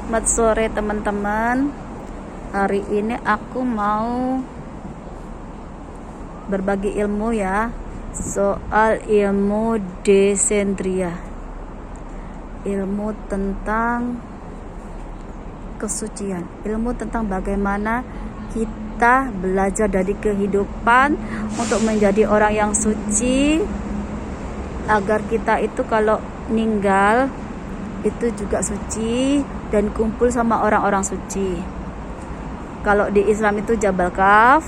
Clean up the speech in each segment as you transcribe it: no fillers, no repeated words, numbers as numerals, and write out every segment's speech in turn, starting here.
Selamat sore teman-teman. Hari ini aku mau berbagi ilmu ya, soal ilmu desendria. Ilmu tentang kesucian, ilmu tentang bagaimana kita belajar dari kehidupan untuk menjadi orang yang suci, agar kita itu kalau meninggal itu juga suci dan kumpul sama orang-orang suci. Kalau di Islam itu Jabal Kaf,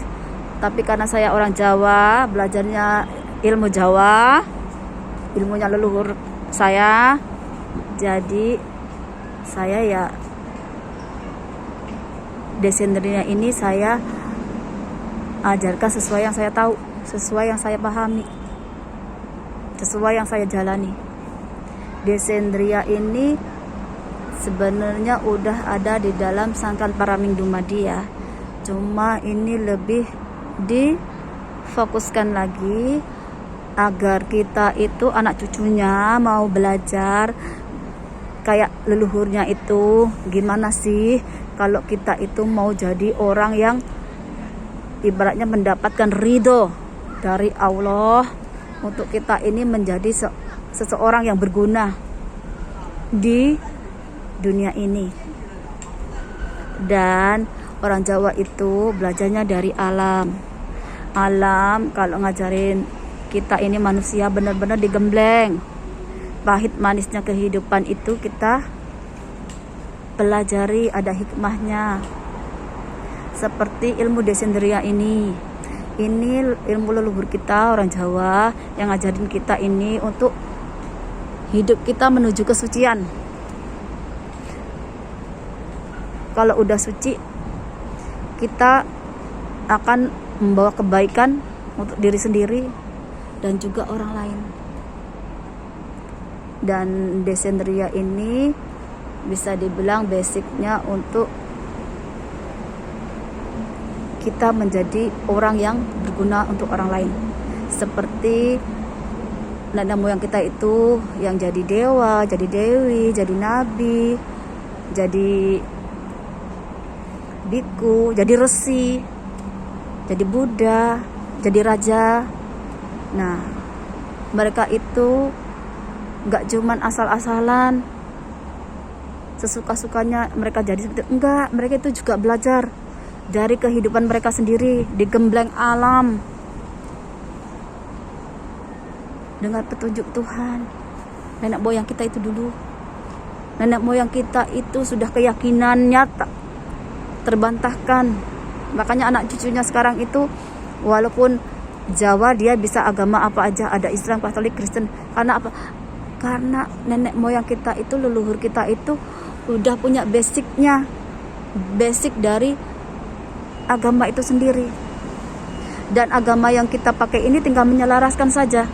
tapi karena saya orang Jawa, belajarnya ilmu Jawa, ilmunya leluhur saya, jadi saya ya desendria ini saya ajarkan sesuai yang saya tahu, sesuai yang saya pahami, sesuai yang saya jalani. Desendria ini sebenarnya udah ada di dalam Sangkan Paraming Dumadi ya. Cuma ini lebih difokuskan lagi agar kita itu anak cucunya mau belajar kayak leluhurnya itu. Gimana sih kalau kita itu mau jadi orang yang ibaratnya mendapatkan ridho dari Allah untuk kita ini menjadi seseorang yang berguna di dunia ini. Dan orang Jawa itu belajarnya dari alam. Alam kalau ngajarin kita ini manusia benar-benar digembleng. Pahit manisnya kehidupan itu kita pelajari, ada hikmahnya. Seperti ilmu desendria ini. Ini ilmu leluhur kita orang Jawa yang ngajarin kita ini untuk hidup kita menuju kesucian. Kalau udah suci, kita akan membawa kebaikan untuk diri sendiri dan juga orang lain. Dan desendria ini bisa dibilang basicnya untuk kita menjadi orang yang berguna untuk orang lain. Seperti nenek moyang kita itu yang jadi dewa, jadi dewi, jadi nabi, jadi biku, jadi resi, jadi Buddha, jadi raja. Nah, mereka itu gak cuman asal-asalan sesuka-sukanya mereka jadi seperti enggak, mereka itu juga belajar dari kehidupan mereka sendiri, digembleng alam dengan petunjuk Tuhan. Nenek moyang kita itu dulu, nenek moyang kita itu sudah keyakinannya tak terbantahkan. Makanya anak cucunya sekarang itu walaupun Jawa dia bisa agama apa aja, ada Islam, Katolik, Kristen. Karena apa? Karena nenek moyang kita itu, leluhur kita itu udah punya basicnya, basic dari agama itu sendiri. Dan agama yang kita pakai ini tinggal menyelaraskan saja.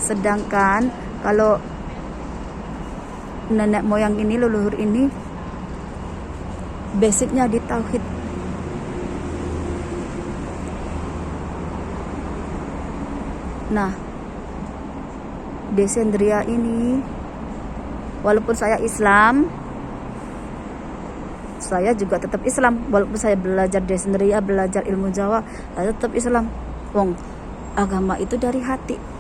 Sedangkan kalau nenek moyang ini, leluhur ini, basicnya di tauhid. Nah, desendria ini, walaupun saya Islam, saya juga tetap Islam. Walaupun saya belajar desendria, belajar ilmu Jawa, saya tetap Islam. Wong, agama itu dari hati.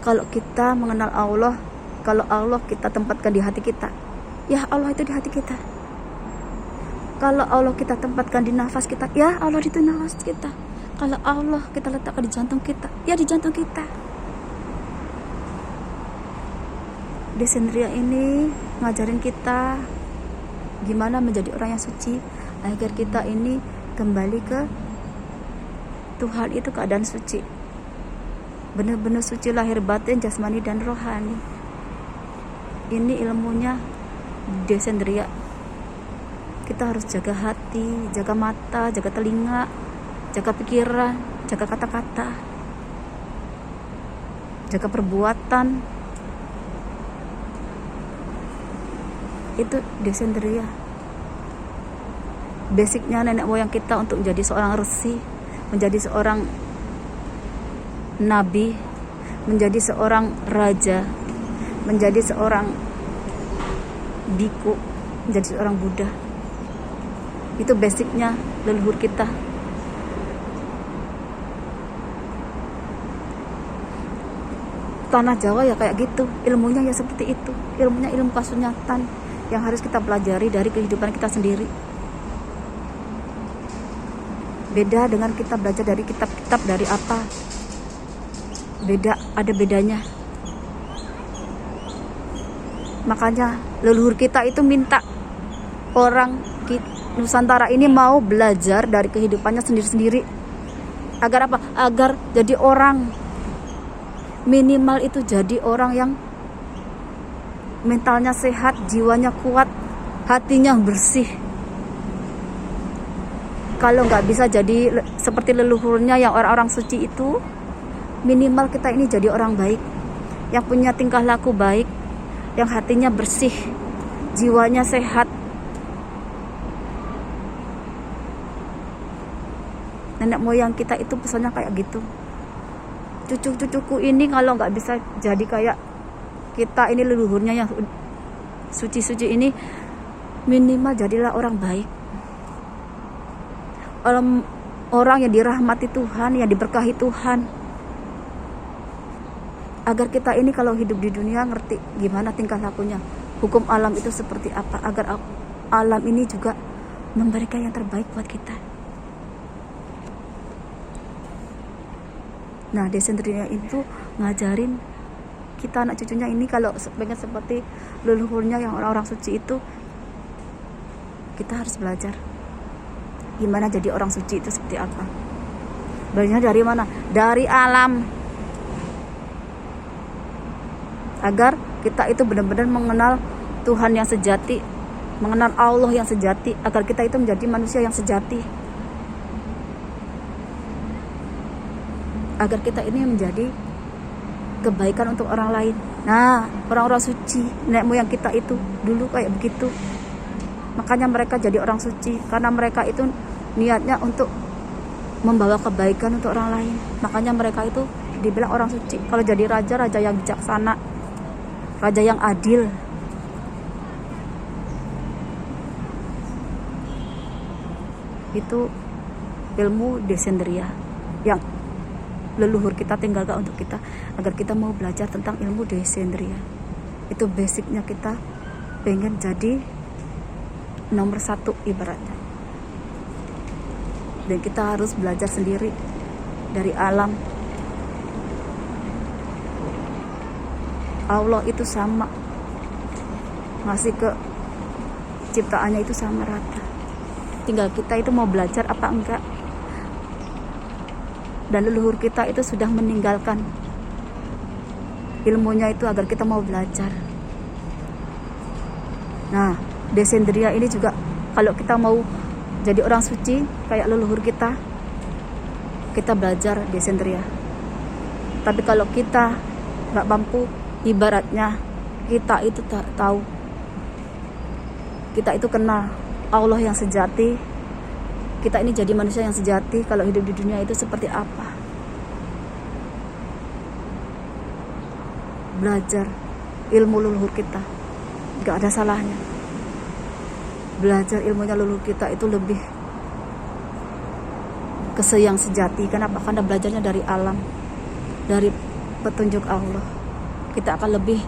Kalau kita mengenal Allah, kalau Allah kita tempatkan di hati kita, ya Allah itu di hati kita. Kalau Allah kita tempatkan di nafas kita, ya Allah itu nafas kita. Kalau Allah kita letakkan di jantung kita, ya di jantung kita. Desendria ini ngajarin kita gimana menjadi orang yang suci, agar kita ini kembali ke Tuhan itu keadaan suci. Benar-benar suci lahir batin, jasmani dan rohani. Ini ilmunya desendria. Kita harus jaga hati, jaga mata, jaga telinga, jaga pikiran, jaga kata-kata, jaga perbuatan. Itu desendria. Basicnya nenek moyang kita untuk menjadi seorang resi, menjadi seorang nabi, menjadi seorang raja, menjadi seorang biku, menjadi seorang Buddha. Itu basicnya leluhur kita. Tanah Jawa ya kayak gitu, ilmunya ya seperti itu. Ilmunya ilmu kasunyatan yang harus kita pelajari dari kehidupan kita sendiri. Beda dengan kita belajar dari kitab-kitab, dari apa. Beda, ada bedanya. Makanya leluhur kita itu minta orang Nusantara ini mau belajar dari kehidupannya sendiri-sendiri. Agar apa? Agar jadi orang. Minimal itu jadi orang yang mentalnya sehat, jiwanya kuat, hatinya bersih. Kalau nggak bisa jadi seperti leluhurnya yang orang-orang suci itu, minimal kita ini jadi orang baik, yang punya tingkah laku baik, yang hatinya bersih, jiwanya sehat. Nenek moyang kita itu pesannya kayak gitu. Cucu-cucuku ini kalau nggak bisa jadi kayak kita ini leluhurnya yang suci-suci ini, minimal jadilah orang baik, orang yang dirahmati Tuhan, yang diberkahi Tuhan. Agar kita ini kalau hidup di dunia ngerti gimana tingkah lakunya, hukum alam itu seperti apa, agar alam ini juga memberikan yang terbaik buat kita. Nah, Descendria itu ngajarin kita anak cucunya ini kalau pengen seperti leluhurnya yang orang-orang suci itu, kita harus belajar gimana jadi orang suci itu seperti apa. Belajarnya dari mana? Dari alam. Agar kita itu benar-benar mengenal Tuhan yang sejati, mengenal Allah yang sejati, agar kita itu menjadi manusia yang sejati. Agar kita ini menjadi kebaikan untuk orang lain. Nah, orang-orang suci, nenek moyang kita itu dulu kayak begitu. Makanya mereka jadi orang suci, karena mereka itu niatnya untuk membawa kebaikan untuk orang lain. Makanya mereka itu dibilang orang suci. Kalau jadi raja, raja yang bijaksana, raja yang adil. Itu ilmu Descendria yang leluhur kita tinggalkan untuk kita, agar kita mau belajar tentang ilmu Descendria. Itu basicnya kita pengen jadi nomor 1 ibaratnya. Dan kita harus belajar sendiri dari alam. Allah itu sama, ngasih ke ciptaannya itu sama rata. Tinggal kita itu mau belajar apa enggak. Dan leluhur kita itu sudah meninggalkan ilmunya itu agar kita mau belajar. Nah, Descendria ini juga kalau kita mau jadi orang suci kayak leluhur kita belajar Descendria. Tapi kalau kita nggak mampu, ibaratnya kita itu tak tahu, kita itu kenal Allah yang sejati, kita ini jadi manusia yang sejati kalau hidup di dunia itu seperti apa. Belajar ilmu leluhur kita, gak ada salahnya. Belajar ilmunya leluhur kita itu lebih ke yang sejati. Kenapa? Karena belajarnya dari alam, dari petunjuk Allah. Kita akan lebih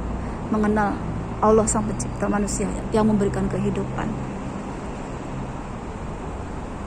mengenal Allah sang pencipta manusia yang memberikan kehidupan.